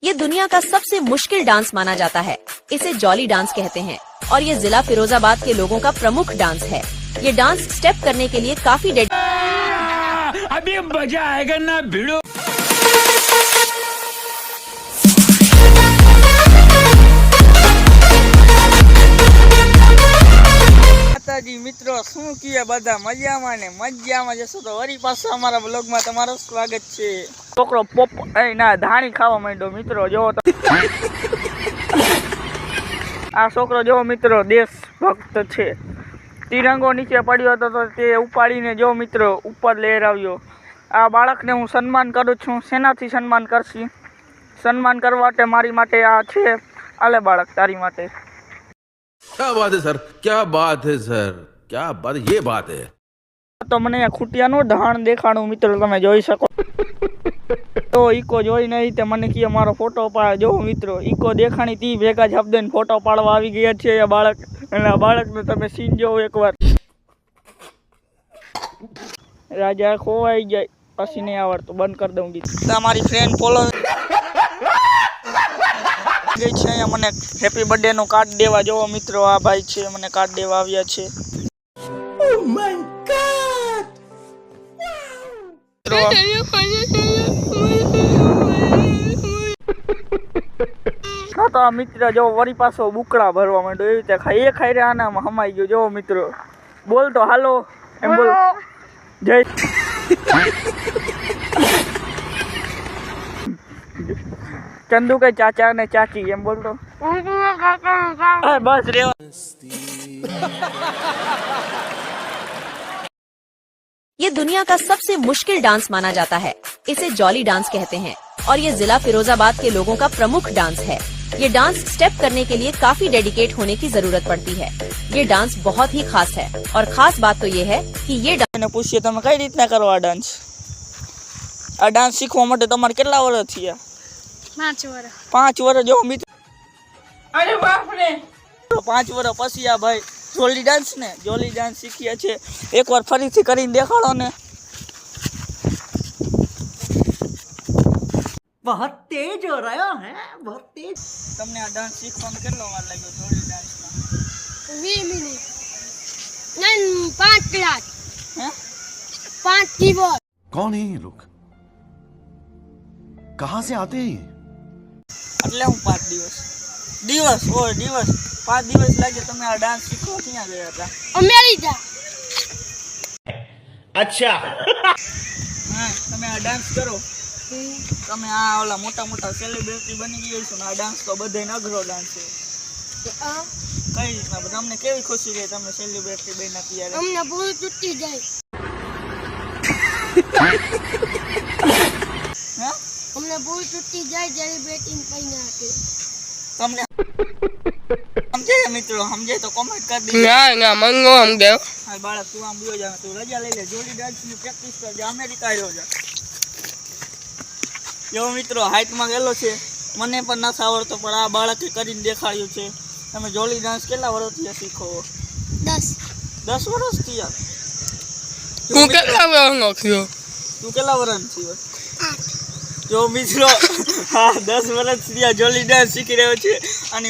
ये दुनिया का सबसे मुश्किल डांस माना जाता है। इसे जॉली डांस कहते हैं और ये जिला फिरोजाबाद के लोगों का प्रमुख डांस है। ये डांस स्टेप करने के लिए काफी अभी मजा आएगा ना भिड़ो। માતાજી મિત્રો શું કીએ બધા મજામાં ને મજામાં જશો તો વળી પાછો અમારા બ્લોગમાં તમારું સ્વાગત છે। છોકરો પોપ એ ના ધાણી ખાવા માંડ્યો મિત્રો જો તો આ છોકરો જો મિત્રો દેશભક્ત છે। તિરંગો નીચે પડ્યો હતો તો તે ઉપાડીને જો મિત્રો ઉપર લહેરાવ્યો। આ બાળકને હું સન્માન કરું છું। શેનાથી સન્માન કરશી? સન્માન કરવા માટે મારી માટે આ છે। આલે બાળક તારી માટે। क्या बात है सर, क्या बात है सर, क्या बात, ये बात है। तो મને ખૂટિયાનો ઢાણ દેખાડું મિત્રો તમે જોઈ શકો તો ઈકો જોઈ નહીં તે મને કે મારો ફોટો પાડ। જો મિત્રો ઈકો દેખાણી તી ભેગા જ હબદન ફોટો પાડવા આવી ગયા છે આ બાળક। અને આ બાળકને તમે સીન જોવો એકવાર। રાજા ખોવાઈ જાય પછી નહીં આવડતું બંધ કરી દઉં ગીત। તમારી ફ્રેન્ડ ફોલો ગઈ છે અહીંયા મને હેપી બર્થડે નો કાર્ડ દેવા। જોવો મિત્રો આ ભાઈ છે મને કાર્ડ દેવા આવ્યા છે। Oh my God. તો મિત્ર જો વરી પાછો બુકડા ભરવા માંડ્યો એવી રીતે ખાઈ ખાઈ રે આનામાં હમાઈ ગયો। જો મિત્રો બોલ તો હાલો એમ બોલ જય चंदू के चाचा ने चाची एम बोल दो बस रे। ये दुनिया का सबसे मुश्किल डांस माना जाता है। इसे जॉली डांस कहते हैं और ये जिला फिरोजाबाद के लोगों का प्रमुख डांस है। ये डांस स्टेप करने के लिए काफी डेडिकेट होने की जरूरत पड़ती है। ये डांस बहुत ही खास है और खास बात तो ये है कि ये डांस पूछिए તમે કઈ રીતના કરો આ ડાન્સ? આ ડાન્સ શીખવા માટે તમારે કેટલા વર્ષ થયા? 5 વર્ષ। 5 વર્ષ જો મિત્ર। અરે બાપ રે 5 વર્ષ પછી આ ભાઈ જોલી ડાન્સ શીખ્યા છે। એકવાર ફરીથી કરીને દેખાડો ને। बहुत तेज हो रहा है, बहुत तेज। તમને આ ડાન્સ શીખવામાં કેટલો વાર લાગ્યો જોલી ડાન્સમાં? 20 મિનિટ નહીં 5 કલાક હે 5 દિવસ। कौन है ये लोग, कहाँ से आते हैं? એટલે હું 5 દિવસ 5 દિવસ લાગે। તમે આ ડાન્સ શીખવા ક્યાં ગયા હતા? અમેરિકા। અચ્છા હા તમે આ ડાન્સ કરો તમે આ ઓલા મોટા મોટા સેલિબ્રિટી બની ગયા છો ને। આ ડાન્સ તો બધાને અઘરો ડાન્સ છે। કઈ રીતના તમને કેવી ખુશી રહે તમે સેલિબ્રિટી બન્યા ત્યારે? અમને ભૂલ તૂટી જાય। હે અમને ભૂલ તૂટી જાય જ્યારે બેટિંગ પૈના હતી। તમને સમજે મિત્રો? સમજે તો કોમેન્ટ કરી દીજો। ના મંગો હમ ગયો। હા બાળક તું આમ ગયો જા, તું રજા લઈ લે, જોલી ડાન્સ ની પ્રેક્ટિસ કરજે, અમેરિકા આવ્યો જા। જો મિત્રો હાઈટમાં ગયેલો છે, મને પણ નથી આવડતો પણ આ બાળકે કરીને દેખાડ્યું છે। તમે જોલી ડાન્સ કેટલા વર્ષથી શીખો? 10 વર્ષ થયા। હું કેટલા વર્ષનો થયો? તું કેટલા વર્ષનો થયો? જો મિત્રો હા 10 વર્ષ થયા જોલી ડાન્સ શીખી રહ્યો છે। અને